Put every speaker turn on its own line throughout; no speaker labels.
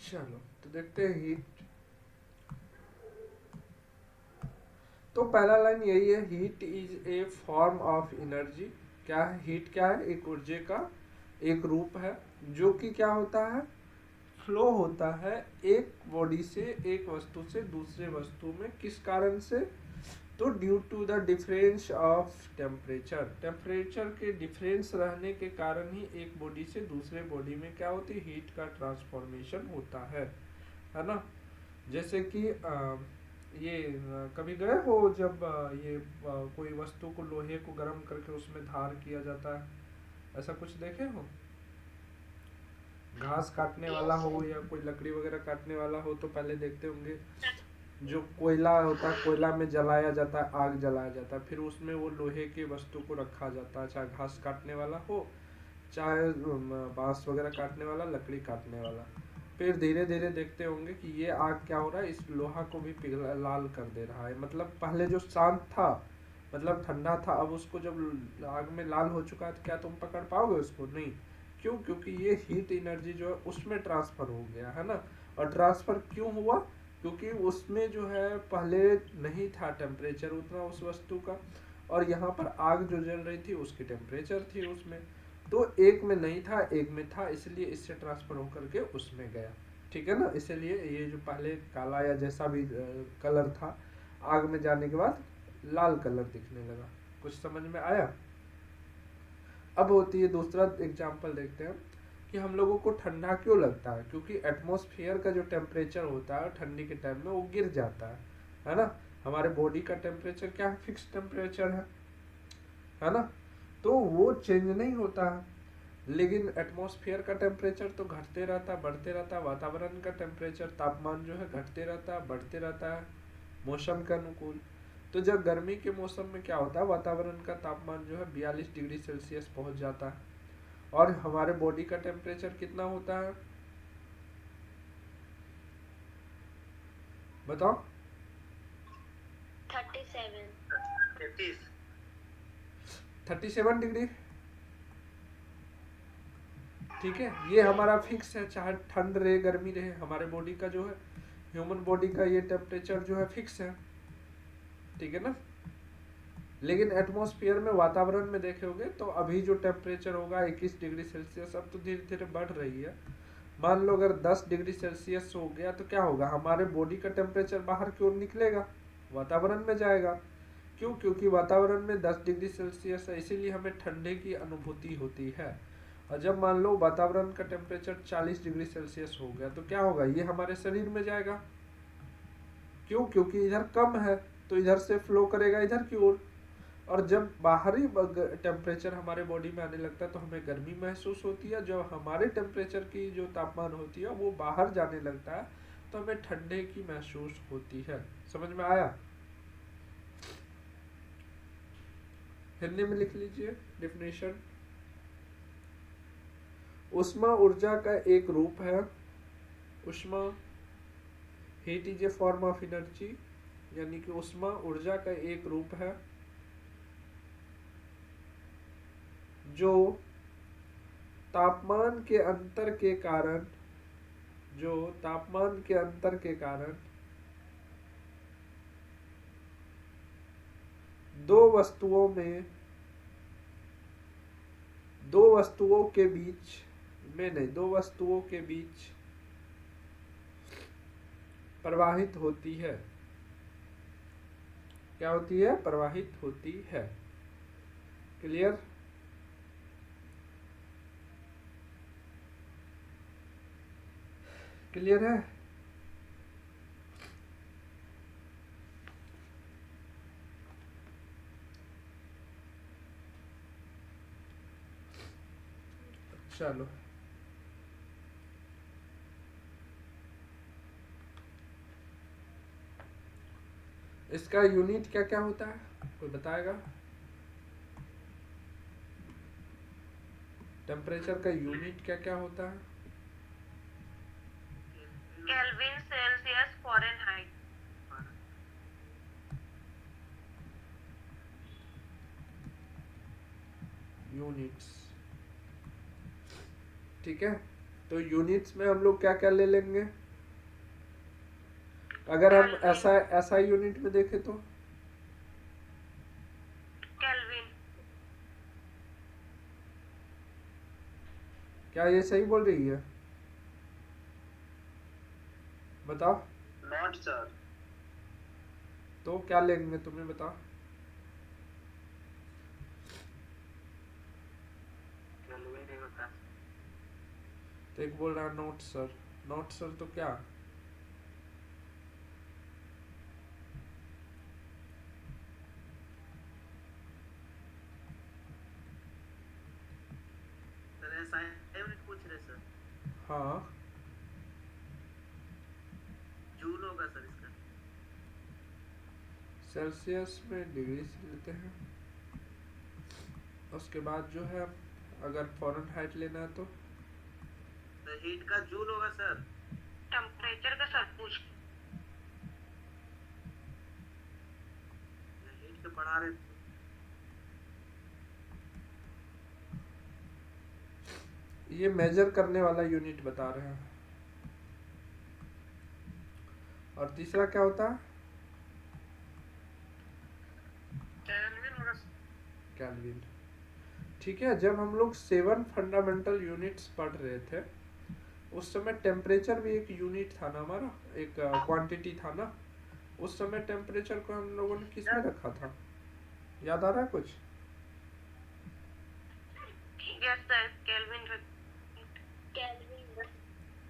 चलो तो देखते हैं हीट। तो पहला लाइन यही है, heat is a form of energy. क्या है हीट? क्या है? एक ऊर्जा का एक रूप है जो कि क्या होता है, फ्लो होता है एक बॉडी से, एक वस्तु से दूसरे वस्तु में। किस कारण से? तो due to the difference of temperature, temperature के डिफरेंस रहने के कारण ही एक बॉडी से दूसरे बॉडी में क्या होती है, हीट का ट्रांसफॉर्मेशन होता है ना। जैसे कि ये कभी गए हो जब कोई वस्तु को, लोहे को गर्म करके उसमें धार किया जाता है, ऐसा कुछ देखे हो? घास काटने वाला
यस
हो
सर।
या कोई लकड़ी वगैरह काटने वाला हो तो पहले देखते होंगे जो कोयला होता है, कोयला में जलाया जाता है, आग जलाया जाता है, फिर उसमें वो लोहे की वस्तु को रखा जाता है, चाहे घास काटने वाला हो, चाहे बांस वगैरह काटने वाला, लकड़ी काटने वाला। फिर धीरे धीरे देखते होंगे कि ये आग क्या हो रहा है, इस लोहा को भी पिघला लाल कर दे रहा है। मतलब पहले जो शांत था, मतलब ठंडा था, अब उसको जब आग में लाल हो चुका है तो क्या तुम पकड़ पाओगे उसको? नहीं। क्यों? क्योंकि ये हीट एनर्जी जो है उसमें ट्रांसफर हो गया है ना। और ट्रांसफर क्यों हुआ? क्योंकि उसमें जो है पहले नहीं था टेम्परेचर उतना उस वस्तु का, और यहाँ पर आग जो जल रही थी उसकी टेम्परेचर थी उसमें। तो एक में नहीं था, एक में था, इसलिए इससे ट्रांसफर होकर के उसमें गया। ठीक है ना। इसलिए ये जो पहले काला या जैसा भी कलर था, आग में जाने के बाद लाल कलर दिखने लगा। कुछ समझ में आया? अब होती है दूसरा एग्जाम्पल देखते हैं कि हम लोगों को ठंडा क्यों लगता है। क्योंकि एटमॉस्फेयर का जो टेम्परेचर होता है ठंडी के टाइम में वो गिर जाता है ना। हमारे बॉडी का टेम्परेचर क्या है? फिक्स टेम्परेचर है ना। तो वो चेंज नहीं होता है। लेकिन एटमॉस्फेयर का टेम्परेचर तो घटते रहता है, बढ़ते रहता है। वातावरण का टेम्परेचर, तापमान जो है घटते रहता है, बढ़ते रहता है मौसम के अनुकूल। तो जब गर्मी के मौसम में क्या होता है, वातावरण का तापमान जो है 42 डिग्री सेल्सियस पहुंच जाता है। और हमारे बॉडी का टेम्परेचर कितना होता है, बताओ?
37।
37 डिग्री। ठीक है, ये हमारा
यस
फिक्स है, चाहे ठंड रहे गर्मी रहे, हमारे बॉडी का जो है, ह्यूमन बॉडी का ये टेम्परेचर जो है फिक्स है। ठीक है ना। लेकिन एटमॉस्फेयर में, वातावरण में देखोगे तो अभी जो टेम्परेचर होगा 21 डिग्री सेल्सियस, अब तो धीरे धीरे बढ़ रही है। मान लो अगर 10 डिग्री सेल्सियस हो गया तो क्या होगा, हमारे बॉडी का टेम्परेचर बाहर की ओर निकलेगा, वातावरण में जाएगा। क्यों? क्योंकि वातावरण में 10 डिग्री सेल्सियस है, इसीलिए हमें ठंडे की अनुभूति होती है। और जब मान लो वातावरण का टेम्परेचर 40 डिग्री सेल्सियस हो गया तो क्या होगा, ये हमारे शरीर में जाएगा। क्यों? क्योंकि इधर कम है, तो इधर से फ्लो करेगा इधर की ओर। और जब बाहरी टेम्परेचर हमारे बॉडी में आने लगता है तो हमें गर्मी महसूस होती है। जब हमारे टेम्परेचर की जो तापमान होती है वो बाहर जाने लगता है तो हमें ठंडे की महसूस होती है। समझ में आया? हिंदी में लिख लीजिए डेफिनेशन। ऊष्मा ऊर्जा का एक रूप है। ऊष्मा, heat is a form of energy, यानी कि ऊष्मा ऊर्जा का एक रूप है जो तापमान के अंतर के कारण, जो तापमान के अंतर के कारण दो वस्तुओं में, दो वस्तुओं के बीच में नहीं, दो वस्तुओं के बीच प्रवाहित होती है। क्या होती है? प्रवाहित होती है। क्लियर? क्लियर है? चलो, इसका यूनिट क्या क्या होता है, कोई बताएगा? टेम्परेचर का यूनिट क्या क्या होता है?
Kelvin, Celsius, Fahrenheit.
यूनिट्स। ठीक है। तो यूनिट्स में हम लोग क्या क्या ले लेंगे? अगर हम
केल्विन।
ऐसा ऐसा यूनिट में देखें तो
केल्विन।
क्या ये सही बोल रही है? बताओ।
Not sir.
तो क्या लेंगे तुम्हें बताओ।
केल्विन ही होता है।
तो एक बोल रहा है नोट सर। नोट सर तो क्या?
सर ऐसा यूनिट पूछ रहे सर।
हाँ,
जूल होगा सर इसका।
सेल्सियस में डिग्री से लेते हैं। उसके बाद जो है अगर फ़ारेनहाइट लेना है तो
सर हीट का जूल होगा सर।
टेम्परेचर का सर पूछ।
हीट के बढ़ा रहे थे।
ये मेजर करने वाला यूनिट बता रहे हैं। और तीसरा क्या होता है?
केल्विन होगा।
केल्विन। ठीक है, जब हम लोग 7 फंडामेंटल यूनिट्स पढ़ रहे थे उस समय टेम्परेचर भी एक यूनिट था ना हमारा, एक क्वांटिटी था ना। उस समय टेम्परेचर को हम लोगों ने किस में रखा था? याद आ रहा है कुछ?
Yes sir, kelvin. Kelvin.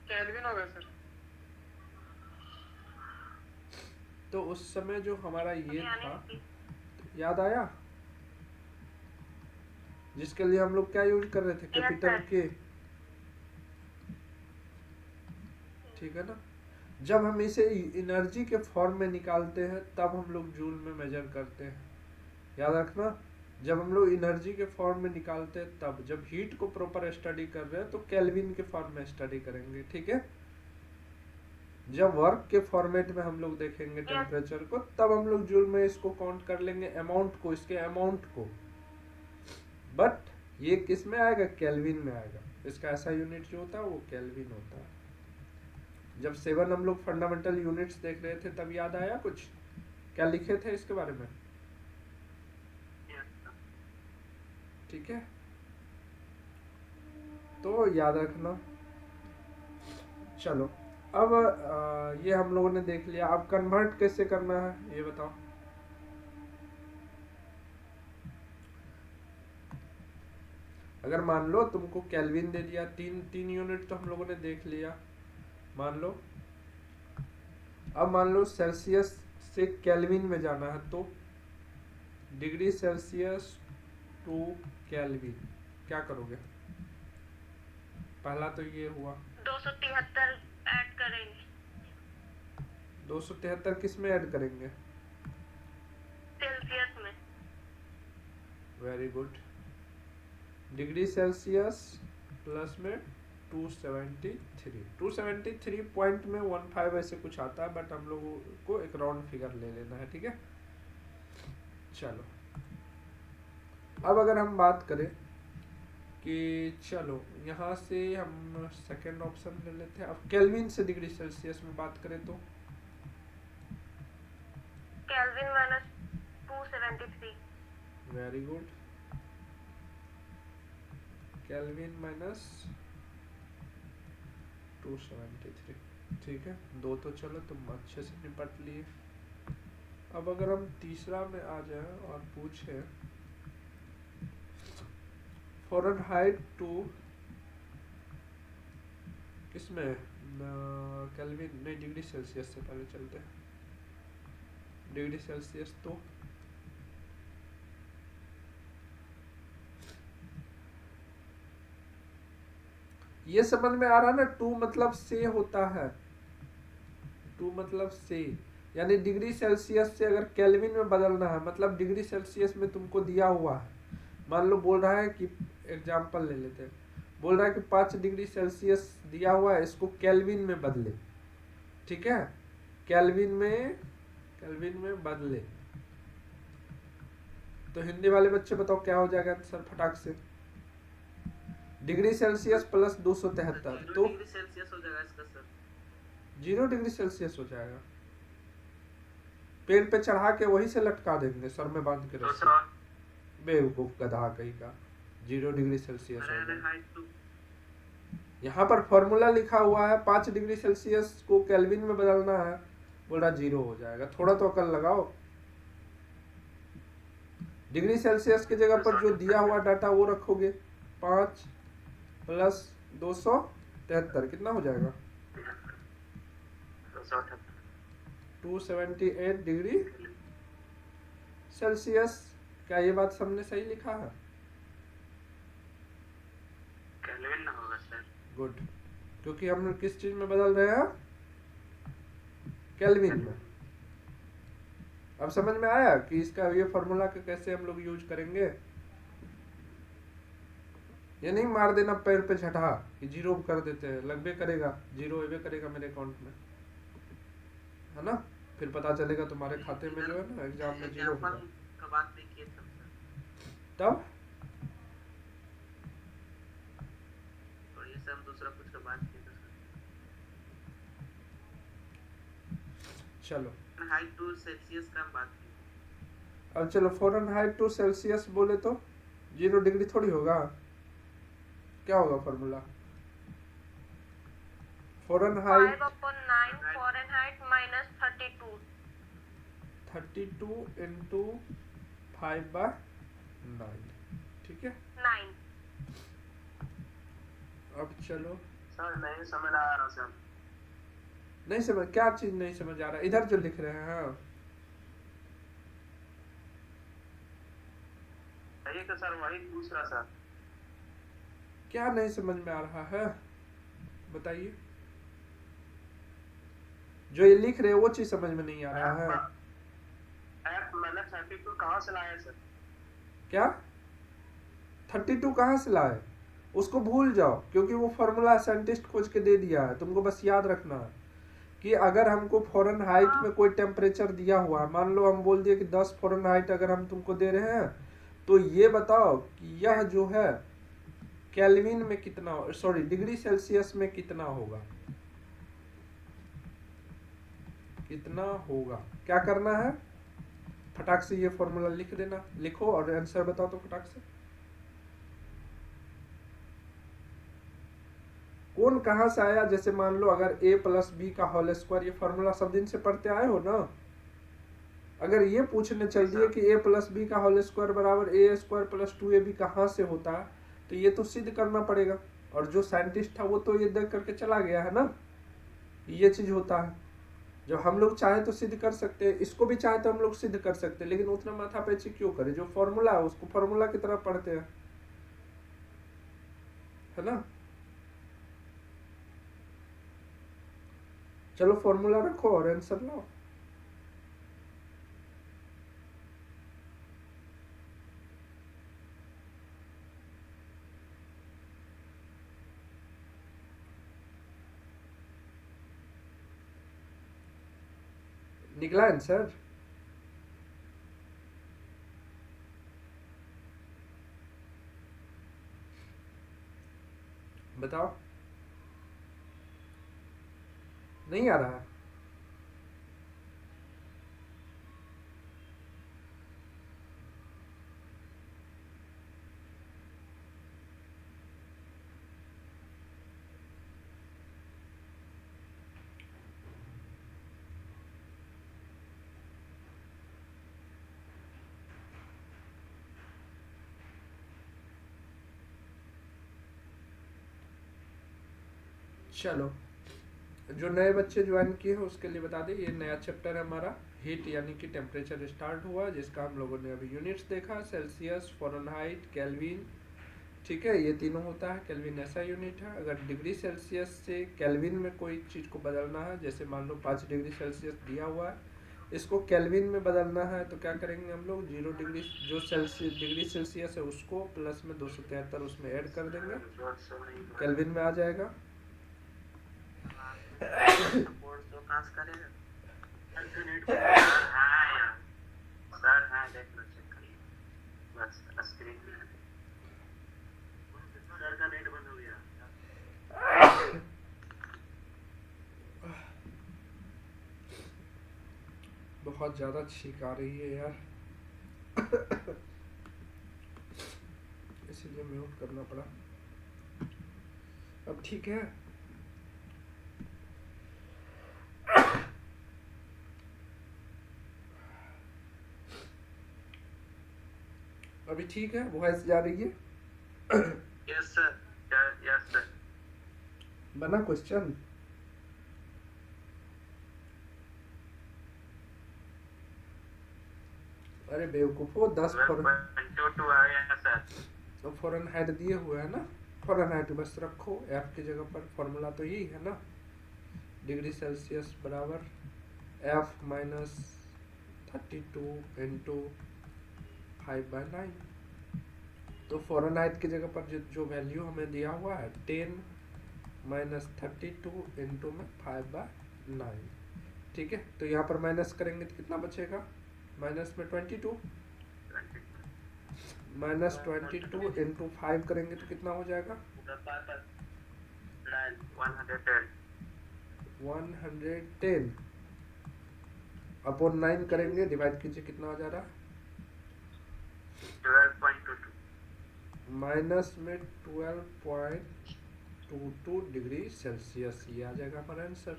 Kelvin होगा सर।
तो उस समय जो हमारा ये था,
यानी
याद आया? जिसके लिए हम लोग क्या यूज कर रहे थे?
Yes,
capital
sir.
के। ठीक है ना? जब हम इसे एनर्जी के फॉर्म में निकालते हैं तब हम लोग जूल में मेजर करते हैं। याद रखना, जब हम लोग एनर्जी के फॉर्म में निकालते हैं तब। जब हीट को प्रॉपर स्टडी कर रहे हैं तो केल्विन के फॉर्म में स्टडी करेंगे, ठीक है? जब वर्क के फॉर्मेट में हम लोग देखेंगे टेम्परेचर को तब हम लोग जूल में इसको काउंट कर लेंगे, अमाउंट को, इसके अमाउंट को। बट ये किस में आएगा? केल्विन में आएगा। इसका ऐसा यूनिट जो होता है वो केल्विन होता है। जब 7 हम लोग फंडामेंटल यूनिट्स देख रहे थे तब याद आया कुछ? क्या लिखे थे इसके बारे में? ठीक है, तो याद रखना। चलो, अब ये हम लोगों ने देख लिया। अब कन्वर्ट कैसे करना है ये बताओ। अगर मान लो तुमको केल्विन दे दिया, तीन यूनिट तो हम लोगों ने देख लिया, मान लो। अब मान लो सेल्सियस से केल्विन में जाना है तो डिग्री सेल्सियस टू केल्विन क्या करोगे? पहला तो ये हुआ
273 ऐड करेंगे।
273 किस में ऐड करेंगे?
सेल्सियस में।
Very good. Degree Celsius plus में 273 पॉइंट में 15 ऐसे कुछ आता है, बट हम लोगों को एक राउंड फिगर ले लेना है, ठीक है? चलो, अब अगर हम बात करें कि चलो यहाँ से हम सेकेंड ऑप्शन ले लेते हैं। अब केल्विन से डिग्री सेल्सियस में बात करें तो
kelvin minus 273।
Very good. Kelvin minus 273, ठीक है। दो तो चलो तुम अच्छे से निपट लिए। अब अगर हम तीसरा में आ जाए और पूछे फ़ारेनहाइट टू किसमें, केल्विन नहीं, डिग्री सेल्सियस से पहले चलते हैं। डिग्री सेल्सियस तो ये समझ में आ रहा ना? टू मतलब से होता है, टू मतलब से, यानी डिग्री सेल्सियस से अगर केल्विन में बदलना है मतलब डिग्री सेल्सियस में तुमको दिया हुआ है। मान लो बोल रहा है कि एग्जांपल ले लेते हैं, बोल रहा है कि 5 डिग्री सेल्सियस दिया हुआ है, इसको केल्विन में बदले, ठीक है? केल्विन में बदले तो हिंदी वाले बच्चे बताओ क्या हो जाएगा आंसर फटाक से? डिग्री सेल्सियस प्लस 273
जीरो
तो
डिग्री सेल्सियस हो जाएगा इसका सर।
0 डिग्री सेल्सियस हो जाएगा। पेड़ पे चढ़ा के वही से लटका देंगे सर में बांध के रस्सी। बेवकूफ गधा कहीं का। 0 डिग्री सेल्सियस हो जाएगा।
हाइट टू
यहाँ पर फॉर्मूला लिखा हुआ है 5 डिग्री सेल्सियस को केल्विन में बदलना है, बोल रहा 0 हो जाएगा। थोड़ा तो अकल लगाओ। डिग्री सेल्सियस की जगह पर जो दिया हुआ डाटा वो रखोगे। 5 प्लस 273 कितना हो जाएगा? 278 डिग्री सेल्सियस। क्या ये बात सबने सही लिखा है?
केल्विन ना होगा सर।
गुड, क्योंकि हम लोग किस चीज में बदल रहे हैं? केल्विन में। अब समझ में आया कि इसका ये फॉर्मूला के कैसे हम लोग यूज करेंगे। ये नहीं मार देना पैर पे झटा कि 0 कर देते हैं, लगभग करेगा 0 एवे करेगा मेरे अकाउंट में, है ना। फिर पता चलेगा तुम्हारे खाते में जो है ना एग्जाम में 0 होगा।
का बात नहीं किए तब सर।
तब
और ये सब दूसरा कुछ का बात किए थे सर।
चलो
हाइट टू सेल्सियस का हम बात की।
अब चलो फ़ारेनहाइट टू सेल्सियस बोले तो 0 डिग्री थोड़ी होगा। क्या होगा formula? Fahrenheit
5/9 Fahrenheit minus 32.
32 into 5/9, ठीक है।
9.
अब चलो,
सर नहीं समझ आ रहा सर।
नहीं समझ, क्या चीज नहीं समझ आ रहा? इधर जो लिख रहे हैं
ये तो सर वही दूसरा सर।
क्या नहीं समझ में आ रहा है बताइए। जो ये लिख रहे हैं वो चीज समझ में नहीं आ रहा है।
F मैंने 32 कहाँ से लाया सर?
क्या 32 कहाँ से लाए? उसको भूल जाओ, क्योंकि वो फॉर्मूला साइंटिस्ट खोज के दे दिया है। तुमको बस याद रखना है कि अगर हमको फ़ारेनहाइट में कोई टेम्परेचर दिया हुआ है, मान लो हम बोल दिए कि 10 फ़ारेनहाइट अगर हम तुमको दे रहे हैं, तो ये बताओ कि यह जो है केल्विन में कितना, सॉरी डिग्री सेल्सियस में कितना होगा, कितना होगा। क्या करना है? फटाक से ये फॉर्मूला लिख देना, लिखो और आंसर बताओ तो फटाक से। कौन कहाँ से आया? जैसे मान लो अगर a प्लस बी का होल स्क्वायर, ये फॉर्मूला सब दिन से पढ़ते आए हो ना। अगर ये पूछने चल दिए कि a प्लस बी का होल स्क्वायर बराबर a स्क्वायर प्लस 2ab कहाँ से होता है, तो ये तो सिद्ध करना पड़ेगा। और जो साइंटिस्ट था वो तो ये देख करके चला गया है ना, ये चीज होता है। जब हम लोग चाहे तो सिद्ध कर सकते हैं, इसको भी चाहे तो हम लोग सिद्ध कर सकते हैं, लेकिन उतना माथापैची क्यों करें? जो फॉर्मूला है उसको फॉर्मूला की तरह पढ़ते हैं, है ना। चलो फॉर्मूला रखो और आंसर लाओ। निकला आंसर? बताओ। नहीं आ रहा? चलो, जो नए बच्चे ज्वाइन किए हैं उसके लिए बता दें, ये नया चैप्टर है हमारा, हीट यानी कि टेम्परेचर स्टार्ट हुआ, जिसका हम लोगों ने अभी यूनिट्स देखा, सेल्सियस, फ़ारेनहाइट, केल्विन, ठीक है। ये तीनों होता है। केल्विन ऐसा यूनिट है। अगर डिग्री सेल्सियस से केल्विन में कोई चीज़ को बदलना है, जैसे मान लो 5 डिग्री सेल्सियस दिया हुआ है, इसको केल्विन में बदलना है, तो क्या करेंगे हम लोग? 0 डिग्री जो डिग्री सेल्सियस है उसको प्लस में 273 उसमें ऐड कर देंगे, केल्विन में आ जाएगा।
सपोर्ट तो पास करेगा सर। हाँ देख लो, चेक करिए बस स्क्रीन में सर का नेट
बहुत ज़्यादा छींक आ रही है यार, इसीलिए म्यूट करना पड़ा। अब ठीक है? अभी ठीक है? वॉइस जा रही है?
Yes sir, yes sir.
बना क्वेश्चन? अरे बेवकूफो, 10
12.22 आया सर।
तो फ़ॉरेनहाइट दिए हुए है ना, फ़ॉरेनहाइट बस रखो एफ की जगह पर। फॉर्मूला तो यही है ना, डिग्री सेल्सियस बराबर एफ माइनस 32 इंटू 5/9। तो फ़ॉरेनहाइट की जगह पर जो वैल्यू हमें दिया हुआ है 10 माइनस 32 इंटू में 5/9, ठीक है। तो यहाँ पर माइनस करेंगे तो कितना बचेगा? माइनस में 22, माइनस 22 इंटू 5 करेंगे तो कितना हो जाएगा? 110 अपॉन 9 करेंगे, डिवाइड कीजिए, कितना हो जा रहा है?
12.22
माइनस में 12.22 डिग्री सेल्सियस, ये आ जाएगा हमारा आंसर।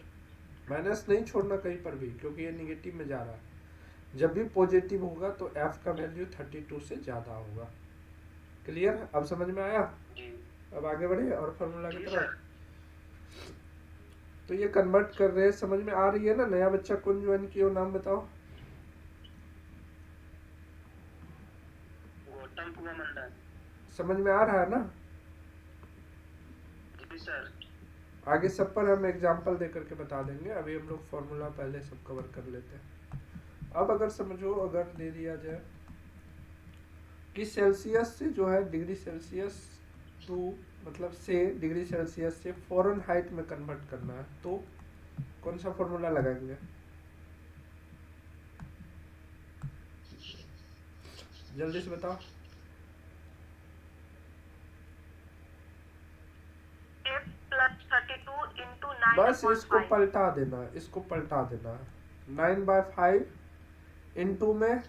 माइनस नहीं छोड़ना कहीं पर भी, क्योंकि ये निगेटिव में जा रहा है। जब भी पॉजिटिव होगा तो एफ का वैल्यू 32 से ज़्यादा होगा। क्लियर? अब समझ में आया? अब आगे बढ़े और फॉर्मूला की तरफ। तो ये कन्वर्ट कर रहे हैं, समझ में आ रही है ना? नया बच्चा कौन ज्वाइन किया, नाम बताओ।
गौतम कुमार मंडल।
समझ में आ रहा है ना?
जी सर।
आगे सब पर हम एग्जांपल दे करके बता देंगे, अभी हम लोग फॉर्मूला पहले सब कवर कर लेते हैं। अब अगर समझो, अगर दे दिया जाए कि सेल्सियस से जो है डिग्री सेल्सियस टू, मतलब से डिग्री सेल्सियस से फ़ॉरेनहाइट में कन्वर्ट करना है, तो कौन सा फॉर्मूला लगाएंगे? जल्दी से बताओ।
F+32 into 9
बस
upon
इसको
5.
पलटा देना, इसको पलटा देना। 9/5 इंटू में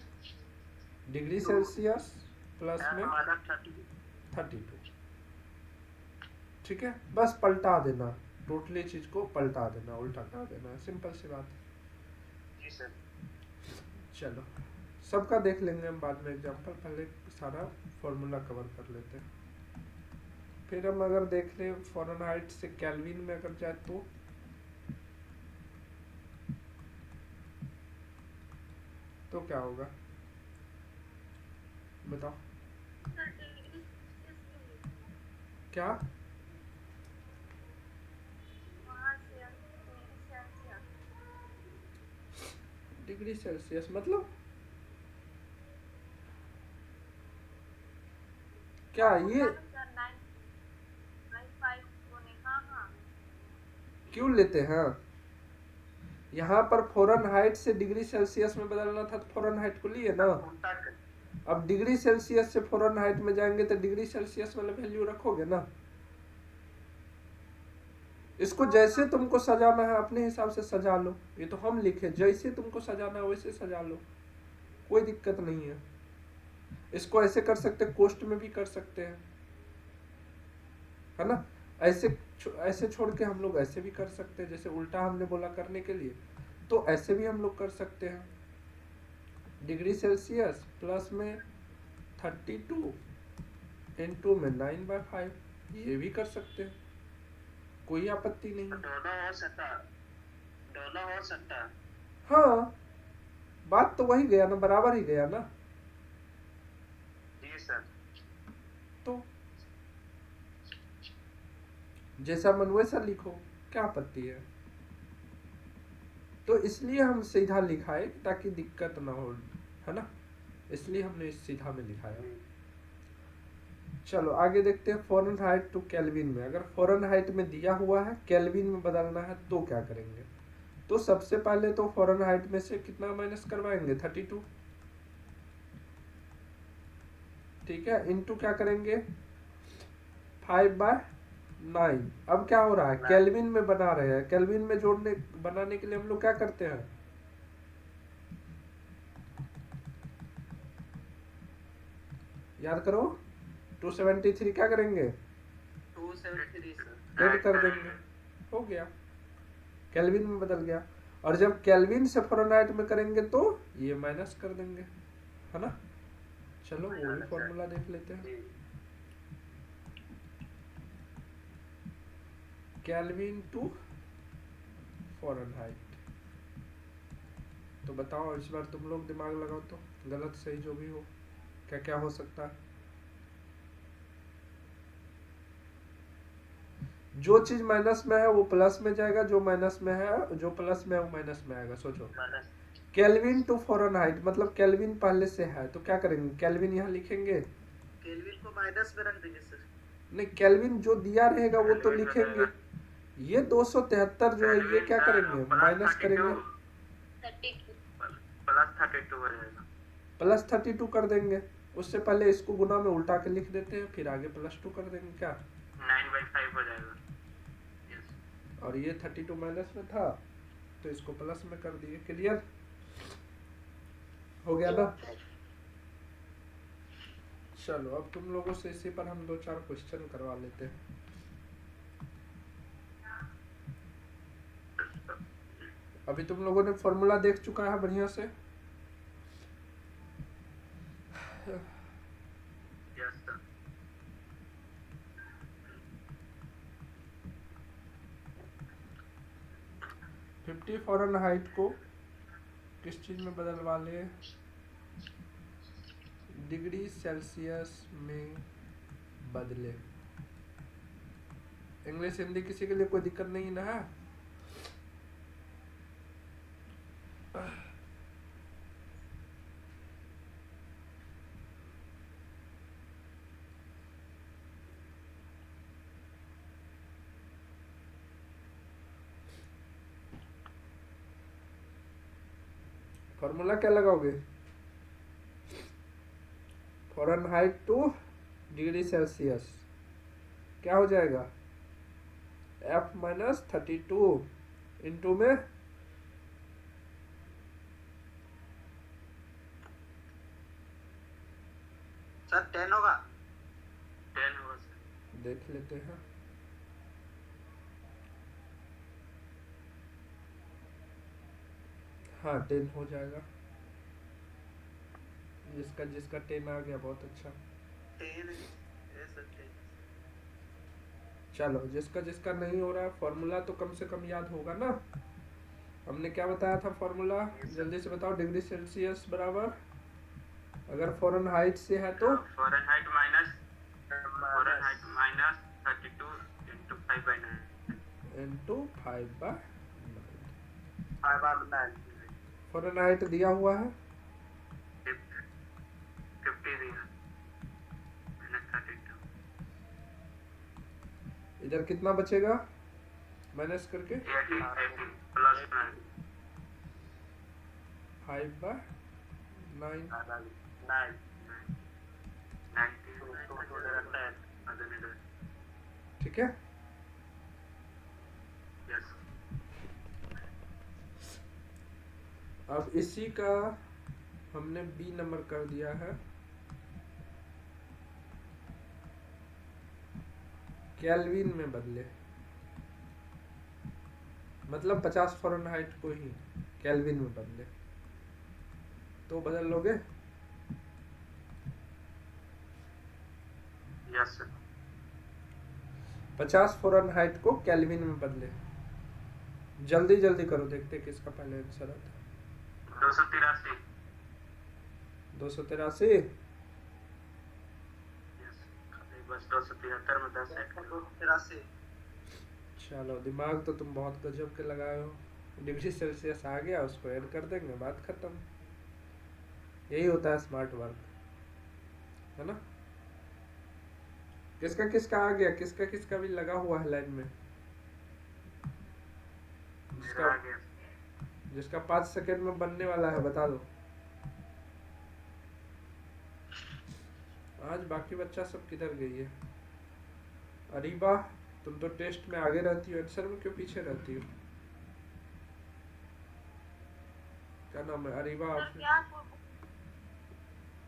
डिग्री सेल्सियस प्लस में 32, ठीक है। बस पलटा देना, टोटली चीज को पलटा देना, उल्टा कर देना, सिंपल सी बात।
जी सर।
चलो सबका देख लेंगे हम बाद में एग्जांपल, पहले सारा फॉर्मूला कवर कर लेते हैं। फिर हम अगर देख ले फ़ॉरेनहाइट से केल्विन में अगर जाए तो क्या होगा बताओ? क्या? डिग्री सेल्सियस मतलब क्या ये क्यों लेते हैं? यहाँ पर फ़ॉरेनहाइट से डिग्री सेल्सियस में बदलना था तो फ़ॉरेनहाइट को लिए ना। अब डिग्री सेल्सियस से फ़ॉरेनहाइट में जाएंगे तो डिग्री सेल्सियस वाला वैल्यू रखोगे ना। इसको जैसे तुमको सजाना है अपने हिसाब से सजा लो, ये तो हम लिखे, जैसे तुमको सजाना है वैसे सजा लो, कोई दिक्कत नहीं है। इसको ऐसे कर सकते, कोष्ट में भी कर सकते हैं, है ना। ऐसे छोड़ के हम लोग ऐसे भी कर सकते हैं, जैसे उल्टा हमने बोला करने के लिए, तो ऐसे भी हम लोग कर सकते हैं। डिग्री सेल्सियस प्लस में 32 इंटू में 9/5, ये भी कर सकते हैं, कोई आपत्ति नहीं।
दोनों हो सकता।
हाँ, बात तो वही गया ना, बराबर ही गया ना।
जी सर।
तो जैसा मन वैसा लिखो, क्या आपत्ति है? तो इसलिए हम सीधा लिखाए ताकि दिक्कत ना हो, है ना, इसलिए हमने इस सीधा में लिखाया। चलो आगे देखते हैं फ़ॉरेनहाइट टू केल्विन में। अगर फ़ॉरेनहाइट में दिया हुआ है, केल्विन में बदलना है तो क्या करेंगे? तो सबसे पहले तो फ़ॉरेनहाइट में से कितना माइनस करवाएंगे? 32, ठीक है, इंटू क्या करेंगे? 5/9। अब क्या हो रहा है? केल्विन में बना रहे हैं, केल्विन में बनाने के लिए हम लोग क्या करते हैं? याद करो 273 क्या करेंगे
273 सर
ऐड कर देंगे, हो गया, केल्विन में बदल गया। और जब केल्विन से फ़ारेनहाइट में करेंगे तो ये माइनस कर देंगे, है ना। चलो वो भी फॉर्मूला देख लेते हैं। केल्विन टू फ़ारेनहाइट, तो बताओ इस बार तुम लोग दिमाग लगाओ तो, गलत सही जो भी हो, क्या क्या हो सकता है। जो चीज माइनस में है वो प्लस में जाएगा, जो माइनस में है, जो प्लस में है वो माइनस में आएगा। सोचो केल्विन टू फ़ारेनहाइट मतलब केल्विन पहले से है तो क्या करेंगे, केल्विन यहाँ लिखेंगे,
केल्विन को माइनस में रख देंगे सर।
नहीं केल्विन जो दिया रहेगा वो तो लिखेंगे। ये 273 जो है ये क्या करेंगे, माइनस करेंगे,
प्लस 32 हो जाएगा।
+32 कर देंगे। उससे पहले इसको गुना में उल्टा के लिख देते हैं, फिर आगे +2 कर देंगे, क्या
9/5 हो जाएगा।
और ये 32 माइनस में था तो इसको प्लस में कर दिए। क्लियर हो गया ना। चलो अब तुम लोगों से इसी पर हम 2-4 क्वेश्चन करवा लेते हैं। अभी तुम लोगों ने फॉर्मूला देख चुका है बढ़िया से।
Yes sir.
फिफ्टी फ़ारेनहाइट को किस चीज में बदलवा ले, डिग्री सेल्सियस में बदले। इंग्लिश हिंदी किसी के लिए कोई दिक्कत नहीं ना है। फॉर्मूला क्या लगाओगे, फ़ारेनहाइट टू डिग्री सेल्सियस क्या हो जाएगा, F-32 इंटू में
सर 10 होगा। 10 होगा सर।
देख लेते हैं। हाँ 10 हो जाएगा, जिसका जिसका 10 आ गया बहुत अच्छा।
10 है सर 10।
चलो जिसका जिसका नहीं हो रहा है फॉर्मूला तो कम से कम याद होगा ना। हमने क्या बताया था फॉर्मूला, जल्दी से बताओ। डिग्री सेल्सियस बराबर, अगर फ़ारेनहाइट से है तो
Fahrenheit minus 32 into 5/9
into 5/9।
5/9
Fahrenheit दिया हुआ है
50 दिया -32।
इधर कितना बचेगा माइनस करके
80 प्लस
5/9।
9
ठीक है।
यस।
अब इसी का हमने बी नंबर कर दिया है, केल्विन में बदले, मतलब 50 फ़ारेनहाइट को ही केल्विन में बदले तो बदल लोगे।
Yes sir.
50 फ़ारेनहाइट को केल्विन में बदले। जल्दी जल्दी करो, देखते किसका पहले आंसर आता है।
283।
283।
बस 273 में 10 है। 283।
चलो दिमाग तो तुम बहुत गजब के लगाए हो। डिग्री सेल्सियस आ गया, उसको ऐड कर देंगे, बात खत्म। यही होता है स्मार्ट वर्क, है ना। किसका किसका आ गया, किसका किसका भी लगा हुआ है लाइन में, जिसका
आ गया।
जिसका 5 सेकंड में बनने वाला है बता दो। आज बाकी बच्चा सब किधर गई है। अरीबा तुम तो टेस्ट में आगे रहती हो, आंसर में क्यों पीछे रहती हो। क्या नाम है अरीबा?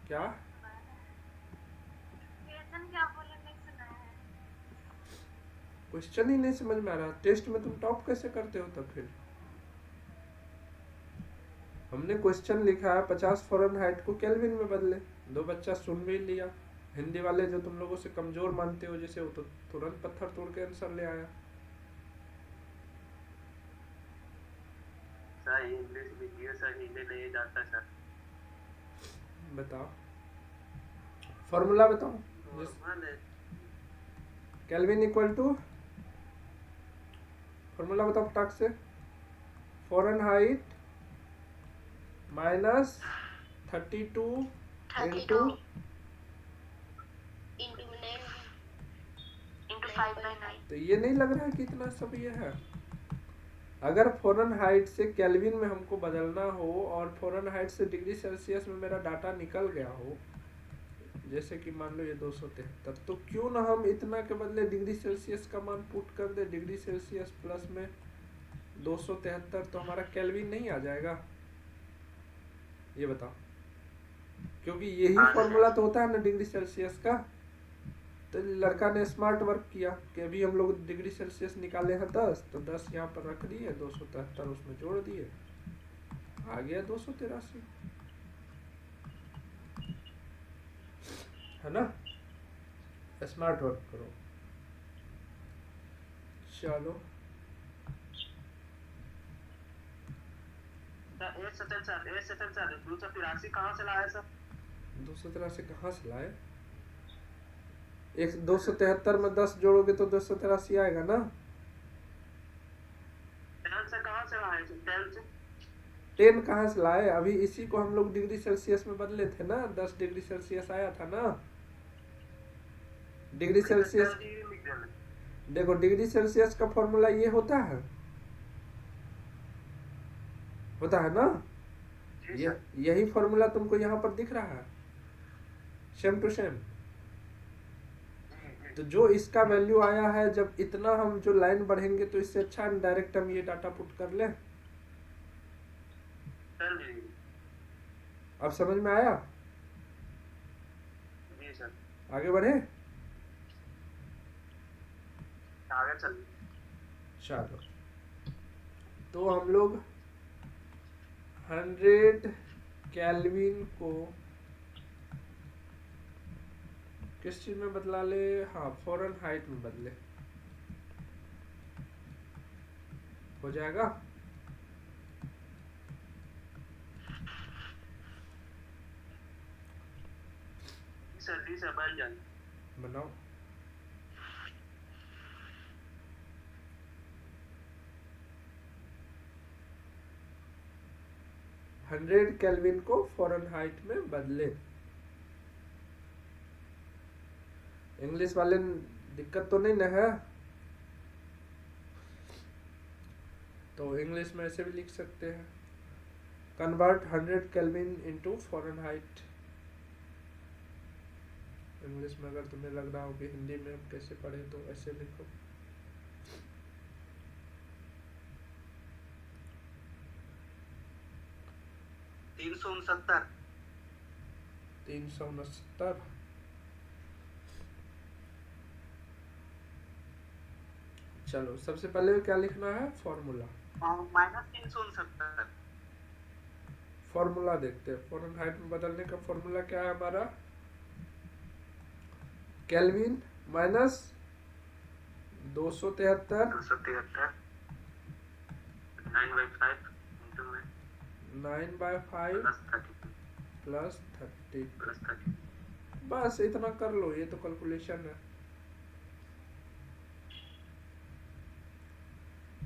क्या
क्वेश्चन क्या बोले नहीं सुना है।
क्वेश्चन ही नहीं समझ में आ रहा। टेस्ट में तुम टॉप कैसे करते हो तब फिर? हमने क्वेश्चन लिखा है 50 फ़ारेनहाइट को केल्विन में बदले, दो बच्चा सुन भी लिया। हिंदी वाले जो तुम लोगों से कमजोर मानते हो जैसे, वो तो तुरंत पत्थर तोड़ के आंसर ले आया।
सर इंग्लिश लिखिए सर, हिंदी नहीं जाता सर।
बताओ फॉर्मूला बताओ।
नॉर्मल है।
केल्विन इक्वल टू, फॉर्मूला बताओ फटाक से। Fahrenheit minus 32 into
into 5/9।
तो ये नहीं लग रहा है कि इतना सब ये है। अगर फ़ारेनहाइट से केल्विन में हमको बदलना हो और फ़ारेनहाइट से डिग्री सेल्सियस में मेरा डाटा निकल गया हो, जैसे कि मान लो ये 273, तो क्यों ना हम इतना के बदले डिग्री सेल्सियस का मान पुट कर दे। डिग्री सेल्सियस प्लस में 273 तो हमारा केल्विन नहीं आ जाएगा? ये बताओ, क्योंकि यही फॉर्मूला तो होता है ना डिग्री सेल्सियस का। तो लड़का ने स्मार्ट वर्क किया कि अभी हम लोग डिग्री सेल्सियस निकाले हैं 10, तो 10 यहाँ पर रख दिए, 273 उसमें जोड़ दिए, आ गया 283, है ना। स्मार्ट वर्क करो। चलो
सर 283 कहाँ से लाया सर?
283 कहाँ से लाए? 273 में 10 जोड़ोगे तो 283 आएगा ना।
10 से कहाँ से लाए? 10 से
10 कहाँ से लाए? अभी इसी को हम लोग डिग्री सेल्सियस में बदले थे ना, 10 डिग्री सेल्सियस आया था ना। डिग्री सेल्सियस, देखो डिग्री सेल्सियस का फॉर्मूला ये होता है ना। यही फॉर्मूला तुमको यहाँ पर दिख रहा है, सेम टू सेम। तो जो इसका वैल्यू आया है, जब इतना हम जो लाइन बढ़ेंगे तो इससे अच्छा डायरेक्ट हम ये डाटा पुट कर लें। अब समझ में आया?
जी सर।
आगे बढ़े,
आगे चल।
चलो तो हम लोग 100 केल्विन को किस चीज में बदला ले? हाँ, फ़ारेनहाइट में बदले, हो जाएगा।
सर बन जाए।
बनाओ। हंड्रेड केल्विन को फ़ारेनहाइट में बदले। इंग्लिश वाले दिक्कत तो नहीं ना है? तो इंग्लिश में ऐसे भी लिख सकते हैं, convert 100 kelvin into Fahrenheit. English में अगर तुम्हें लग रहा हो कि हिंदी में हम कैसे पढ़े, तो ऐसे लिखो। तीन सौ उनसत्तर। चलो सबसे पहले क्या लिखना है? फॉर्मूला।
-369।
फॉर्मूला देखते हैं। फ़ारेनहाइट में बदलने का फॉर्मूला क्या है हमारा? Kelvin minus 273 9/5 plus 30। बस इतना कर लो, ये तो कैलकुलेशन है।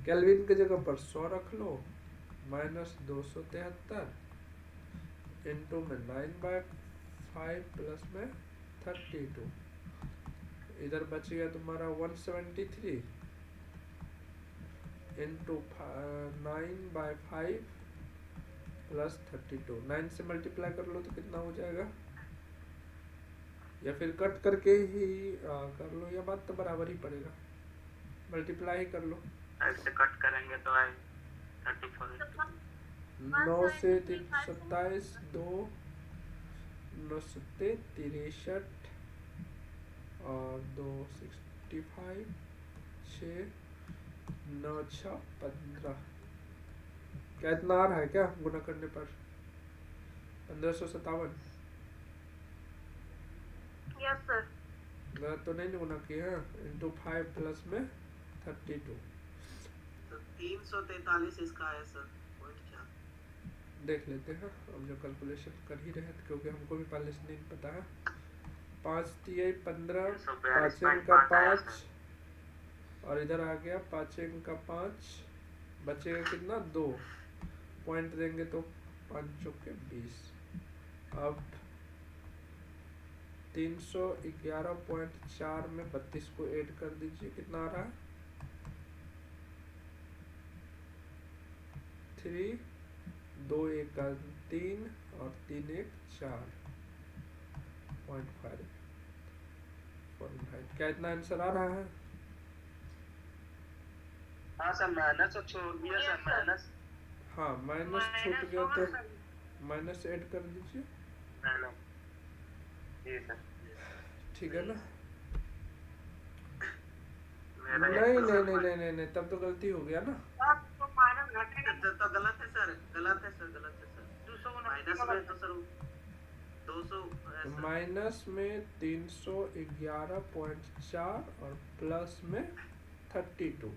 केल्विन की जगह पर 100 रख लो, माइनस 273 इंटू में 9/5 प्लस में 32। इधर बच गया तुम्हारा 173 इंटू 9/5 प्लस 32। 9 से मल्टीप्लाई कर लो तो कितना हो जाएगा, या फिर कट करके ही कर लो, या बात तो बराबर ही पड़ेगा, मल्टीप्लाई ही कर लो।
ऐसे कट करेंगे तो आए 34।
9 से 27, 2 9 से 63 और 265, 6, 9, 6, 15। क्या इतना आ रहा है क्या गुना करने पर? 1557।
Yes sir.
गलत तो नहीं गुना किए हैं? इंटू 5 प्लस में 32।
तो 343 इसका है सर, पॉइंट क्या?
देख लेते हैं हम जो कैलकुलेशन कर ही रहे थे, क्योंकि हमको भी पहले से नहीं पता है। 5 तिहाई 15, 5 का 5 और इधर आ गया 5 का 5, बचेगा कितना? 2 पॉइंट देंगे तो 5 चौके 20। अब 311.4 में 32 को ऐड कर दीजिए, कितना आ रहा है? 3, 2 1 का 3 और 3 1 4.5। क्या इतना आंसर आ रहा है?
हाँ सर, माइनस तो छोड़ दिया सर, माइनस
हाँ माइनस छूट गया तो माइनस ऐड कर दीजिए,
जी सर।
ठीक है ना?
मेरा
नहीं नहीं नहीं नहीं नहीं नहीं, तब तो गलती हो गया ना।
तो माइनस घटेगा
तो गलत है सर, गलत है सर, गलत है सर।
200
माइनस में तो सर 200 है
तो
सर।
माइनस में 311.4 और प्लस में 32,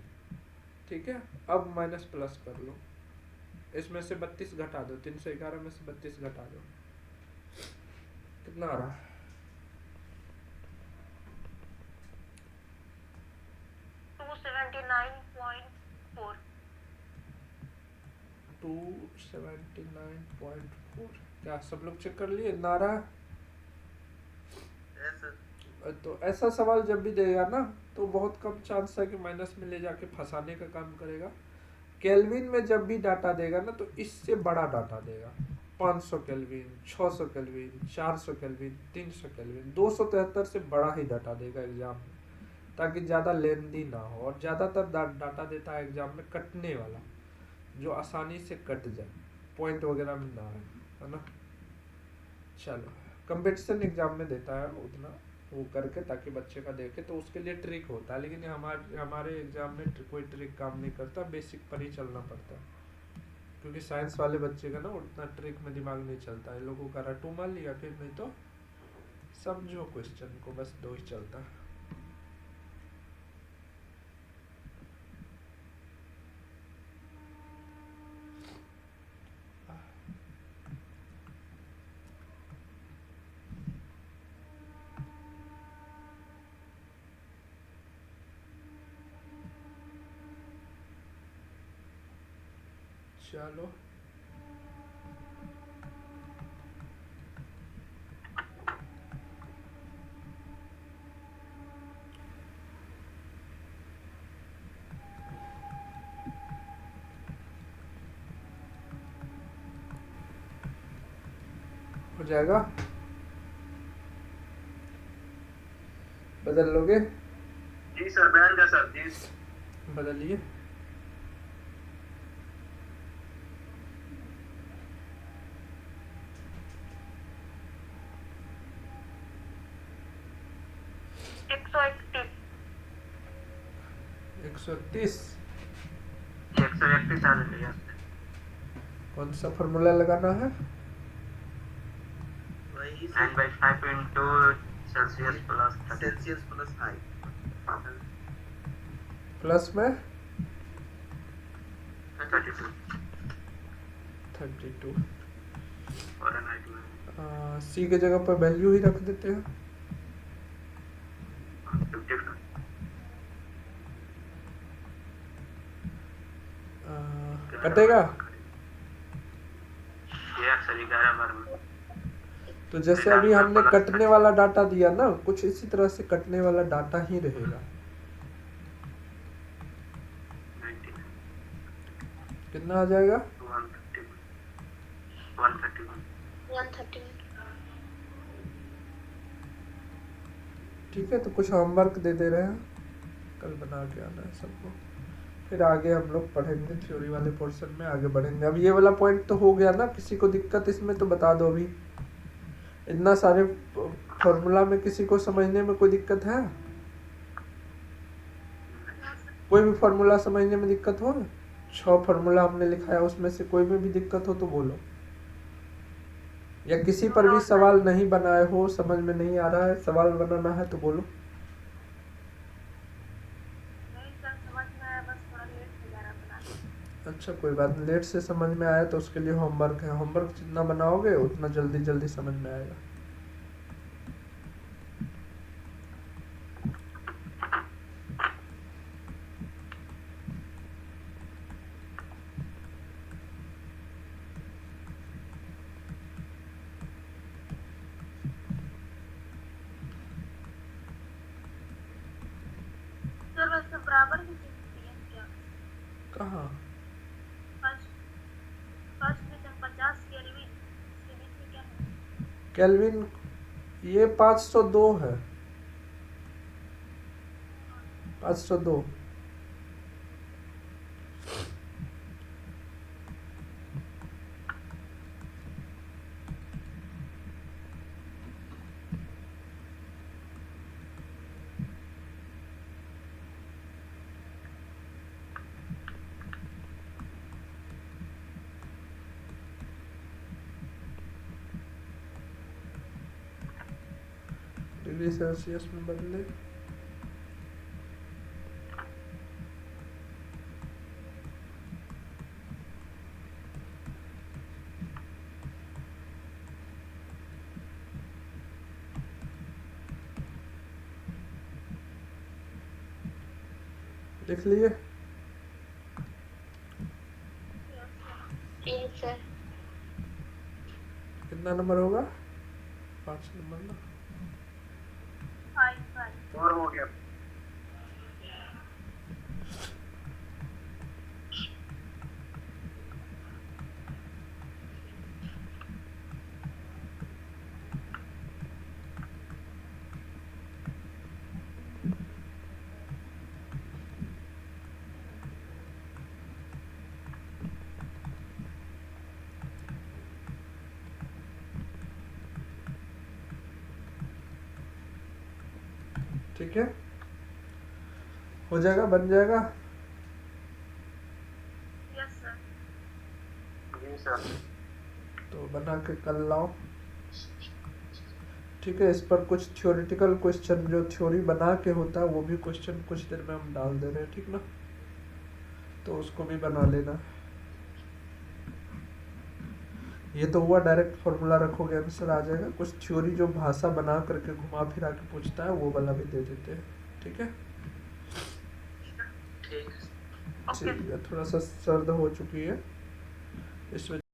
ठीक है? अब माइनस प्लस कर लो, इसमें से 32 घटा दो, 311 में से 32 घटा दो, कितना आ रहा है?
279.4।
279.4। क्या सब लोग चेक कर लिए? इतना आ रहा है?
है सर।
तो ऐसा सवाल जब भी देगा ना, तो बहुत कम चांस है कि माइनस में ले जाके फंसाने का काम करेगा। केल्विन में जब भी डाटा देगा ना, तो इससे बड़ा डाटा देगा। 500 केल्विन, 600 केल्विन, 400 केल्विन, 300 केल्विन, 273 से बड़ा ही डाटा देगा एग्जाम में, ताकि ज़्यादा लेंदी ना हो। और ज़्यादातर डाटा देता है एग्जाम में कटने वाला, जो आसानी से कट जाए, पॉइंट वगैरह में ना आए, है ना? चलो, कंपटीशन एग्जाम में देता है उतना वो करके, ताकि बच्चे का देखे, तो उसके लिए ट्रिक होता है। लेकिन हमारे एग्जाम में कोई ट्रिक काम नहीं करता, बेसिक पर ही चलना पड़ता है, क्योंकि साइंस वाले बच्चे का ना उतना ट्रिक में दिमाग नहीं चलता है। लोगों का रटू मान लिया, फिर नहीं तो समझो क्वेश्चन को, बस 2 ही चलता है। चलो, हो जाएगा? बदल लोगे?
जी सर, बहन का सर, जी
बदलिए।
एक सौ
131।
131 आ रही है।
कौन सा फॉर्मूला लगाना है?
वही 9/5 into सेल्सियस प्लस आई
प्लस में
32
32।
और नाइट में
सी के जगह पर वैल्यू ही रख देते हैं।
55
कटेगा?
ये अक्सर 11 बार में।
तो जैसे अभी हमने कटने वाला डाटा दिया ना, कुछ इसी तरह से कटने वाला डाटा ही रहेगा।
99
कितना आ जाएगा?
131।
ठीक है, तो कुछ होमवर्क दे रहे हैं, कल बना के आना है सबको। फिर आगे हम लोग पढ़ेंगे, थ्योरी वाले पोर्शन में आगे बढ़ेंगे। अब ये वाला पॉइंट तो हो गया ना? किसी को दिक्कत इसमें तो बता दो अभी। इतना सारे फॉर्मूला में किसी को समझने में कोई दिक्कत है? कोई भी फॉर्मूला समझने में दिक्कत हो? 6 फॉर्मूला हमने लिखा है, उसमें से कोई में भी दिक्कत हो तो बोलो, या किसी पर भी सवाल नहीं बनाए हो, समझ में नहीं आ रहा है, सवाल बनाना है तो बोलो।
नहीं सर, समझ में आया, बस थोड़ा लेट हो जा रहा बनाने।
अच्छा कोई बात नहीं, लेट से समझ में आया तो उसके लिए होमवर्क है, होमवर्क जितना बनाओगे उतना जल्दी जल्दी समझ में आएगा।
सर वैसे बराबर की चीज दिए हैं क्या?
कहाँ?
फर्स्ट फर्स्ट क्वेश्चन 50 केल्विन, इसके नीचे क्या है?
केल्विन ये 502 है, 502। डिग्री सेल्सियस में बदले, लिख लिए?
Yes sir.
कितना नंबर होगा? 5 नंबर ना?
5
और हो गया।
ठीक है, हो जाएगा, बन जाएगा।
Yes sir.
जी सर।
तो बना के कल लाओ। ठीक है, इस पर कुछ थ्योरेटिकल क्वेश्चन जो थ्योरी बना के होता है वो भी क्वेश्चन कुछ देर में हम डाल दे रहे हैं, ठीक ना? तो उसको भी बना लेना। ये तो हुआ डायरेक्ट फॉर्मूला रखोगे आंसर आ जाएगा, कुछ थ्योरी जो भाषा बना करके घुमा फिरा के पूछता है वो वाला भी दे देते हैं, ठीक है?
ठीक
ठीक है, थोड़ा सा सर्द हो चुकी है इस वजह